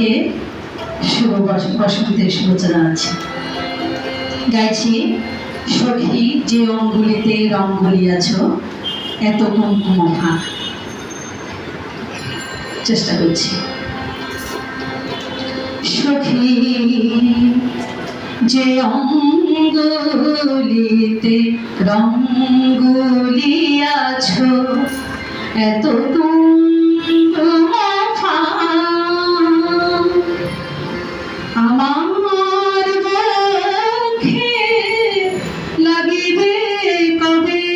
সকলকে শুভ বসন্তের শুভেচ্ছা জানাচ্ছি। গাইছি সখী যে অঙ্গুলিতে রং গলিয়াছ এত কুমকুম ভাগ। চেষ্টা করছি। সখী যে অঙ্গুলিতে রং গলিয়াছ এত কুমকুম আমার মুখে লাগিবে কবে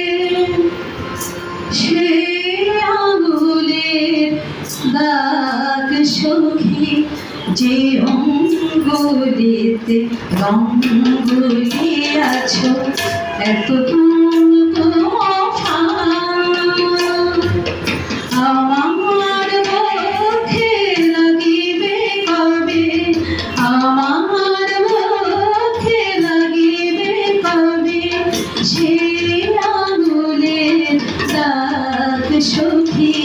সে আঙুলের দাগ সখী যে অঙ্গুলিতে রং গলিয়াছ এত কুমকুম আমার মুখে লাগিবে কবে আমার মুখে লাগিবে কবে সে আঙুলের দাগ সখী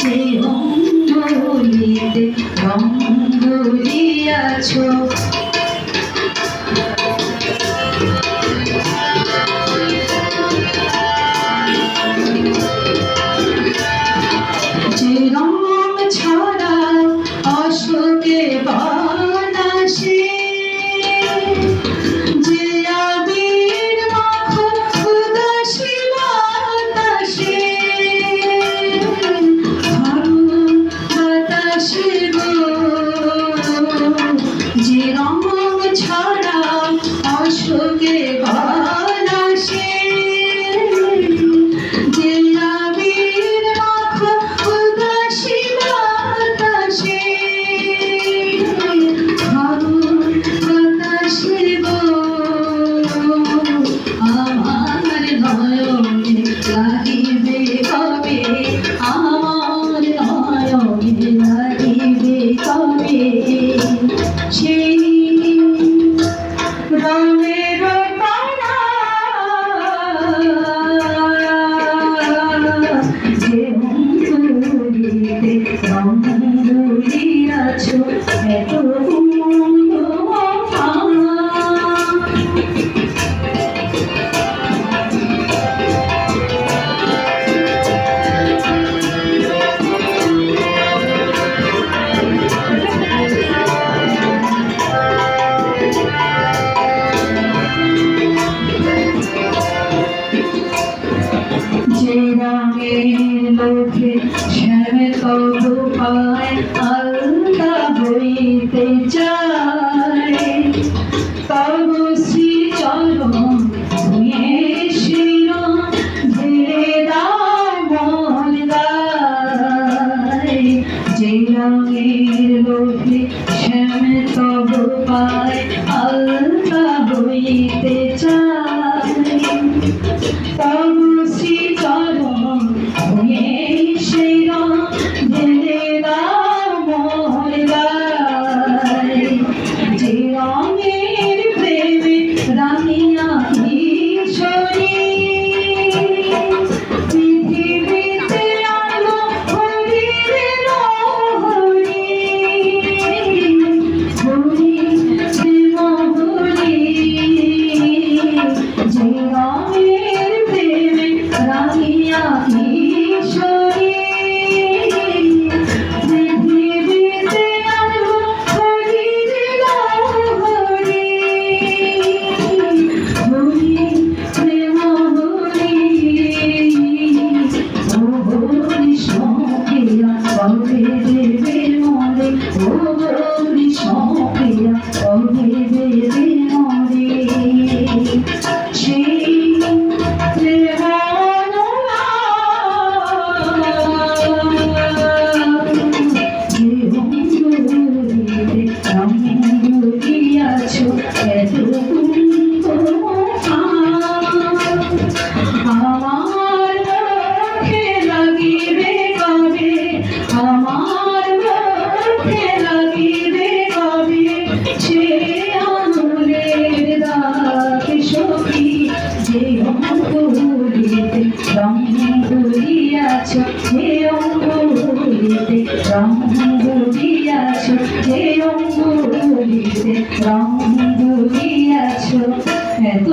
যে অঙ্গুলিতে রং গলিয়াছ যে রং ছড়া অশোকে বাতাসে যে আবির মাখো উদাসী বাতাসে ফাগুন বাতাসে গো যে রং ছড়া অশোকে বাতাসে যে আবির মাখো উদাসী বাতাসে ফাগুন বাতাসে গো আমার নয়নে লাগিবে কবে আমার নয়নে লাগিবে কবে সেই রঙের তারা যে অঙ্গুলিতে রং গলিয়াছ এত কুমকুম যে রঙের লোভে শ্যামে তবু পায় আলতা হইতে চায় তবু শ্রী চরণ ধুয়ে শির ধীরে দাও মন গায় যে রঙের লোভে শ্যামে তবু পায় আলতা হইতে চায় তবু শ্রী চরণ ধুয়ে শির ধীরে দাও মন গায় যে রঙের প্রেমে রামিয়া ঈশ্বরী পৃথিবীতে আলো হরির লহরী হরি প্রেম হরি যে রঙের প্রেমে রামিয়া ঈশ্বরী পৃথিবীতে আলো হরির লহরী হরি প্রেম হরি ও কৃষ্ণ প্রিয়া কবে দেবে মরে ও কৃষ্ণ প্রিয়া কবে দেবে মরে সেই আমার মুখে লাগিবে কবে আমার মুখে লাগিবে কবে সে আঙুলের দাগ সখী যে অঙ্গুলিতে রং গলিয়াছ যে অঙ্গুলিতে রং গলিয়াছ যে রং দুলিয়াছ এত